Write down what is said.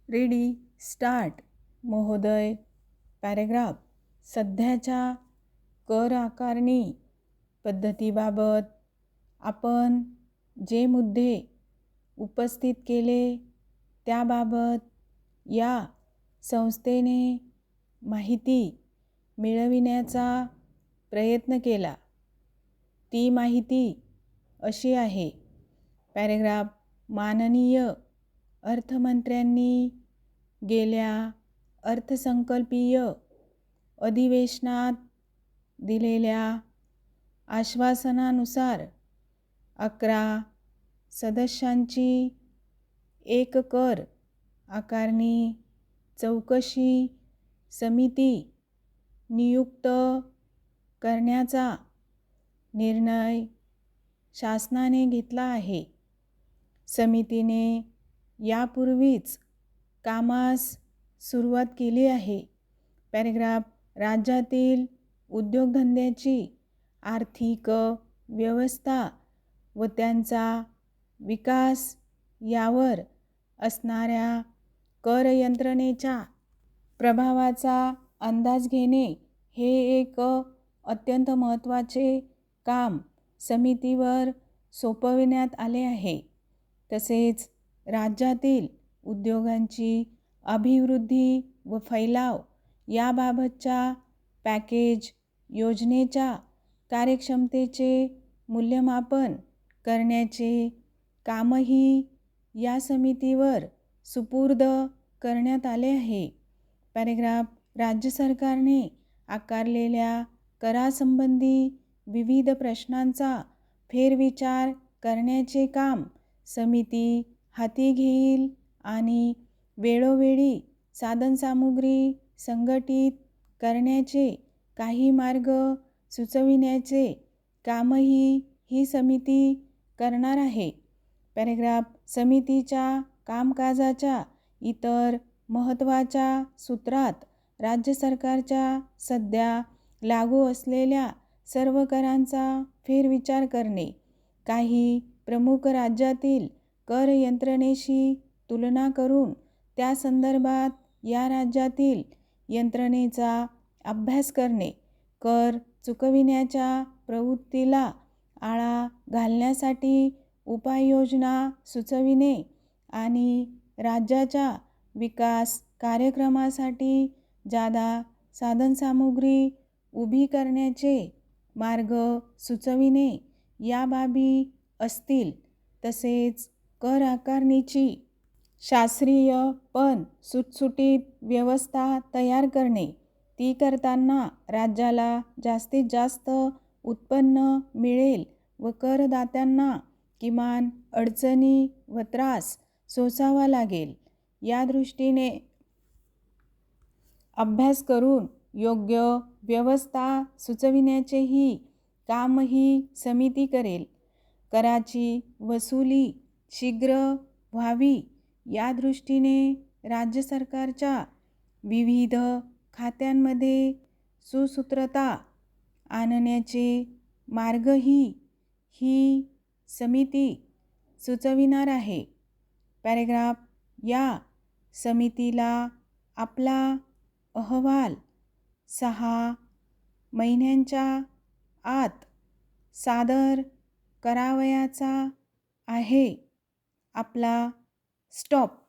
Ready start. महोदय, paragraph. सध्याच्या कर आकारणी पद्धतीबाबत आपण जे मुद्दे उपस्थित केले त्याबाबत या संस्थेने माहिती मिळविण्याचा प्रयत्न केला. ती माहिती अशी आहे. पॅरेग्राफ. माननीय अर्थमंत्र्यांनी गेल्या अर्थसंकल्पीय अधिवेशनात दिलेल्या आश्वासनानुसार 11 सदस्यांची एक कर आकारणी चौकशी समिती नियुक्त करण्याचा निर्णय शासनाने घेतला आहे. समितीने यापूर्वीच कामास सुरुवात केली आहे. पॅरेग्राफ. राज्यातील उद्योगधंद्याची आर्थिक व्यवस्था व त्यांचा विकास यावर असणाऱ्या कर यंत्रणेच्या प्रभावाचा अंदाज घेणे हे एक अत्यंत महत्त्वाचे काम समितीवर सोपविण्यात आले आहे. तसेच राज्यातील उद्योगांची अभिवृद्धी व फैलाव याबाबतच्या पॅकेज योजनेच्या कार्यक्षमतेचे मूल्यमापन करण्याचे कामही या समितीवर सुपूर्द करण्यात आले आहे. पॅरेग्राफ. राज्य सरकारने आकारलेल्या करासंबंधी विविध प्रश्नांचा फेरविचार करण्याचे काम समिती हाती घेईल आणि वेळोवेळी साधनसामुग्री संघटित करण्याचे काही मार्ग सुचविण्याचे कामही ही समिती करणार आहे. पॅरेग्राफ. समितीच्या कामकाजाच्या इतर महत्त्वाच्या सूत्रात राज्य सरकारच्या सध्या लागू असलेल्या सर्व करांचा फेरविचार करणे, काही प्रमुख राज्यातील कर यंत्रणेशी तुलना करून त्या संदर्भात या राज्यातील यंत्रणेचा अभ्यास करणे, कर चुकविण्याच्या प्रवृत्तीला आळा घालण्यासाठी उपाययोजना सुचविणे आणि राज्याच्या विकास कार्यक्रमासाठी जादा साधनसामुग्री उभी करण्याचे मार्ग सुचविणे या बाबी असतील. तसेच कर आकारणीची शास्त्रीय पण सुटसुटीत व्यवस्था तयार करणे, ती करताना राज्याला जास्तीत जास्त उत्पन्न मिळेल व करदात्यांना किमान अडचणी व त्रास सोसावा लागेल या दृष्टीने अभ्यास करून योग्य व्यवस्था सुचविण्याचेही काम ही समिती करेल. कराची वसुली शीघ्र व्हावी या दृष्टीने राज्य सरकारच्या विविध खात्यांमध्ये सुसूत्रता आणण्याचे मार्गही ही समिती सुचविणार आहे. पॅरेग्राफ. या समितीला आपला अहवाल 6 महिन्यांच्या आत सादर करावयाचा आहे. आपला स्टॉप.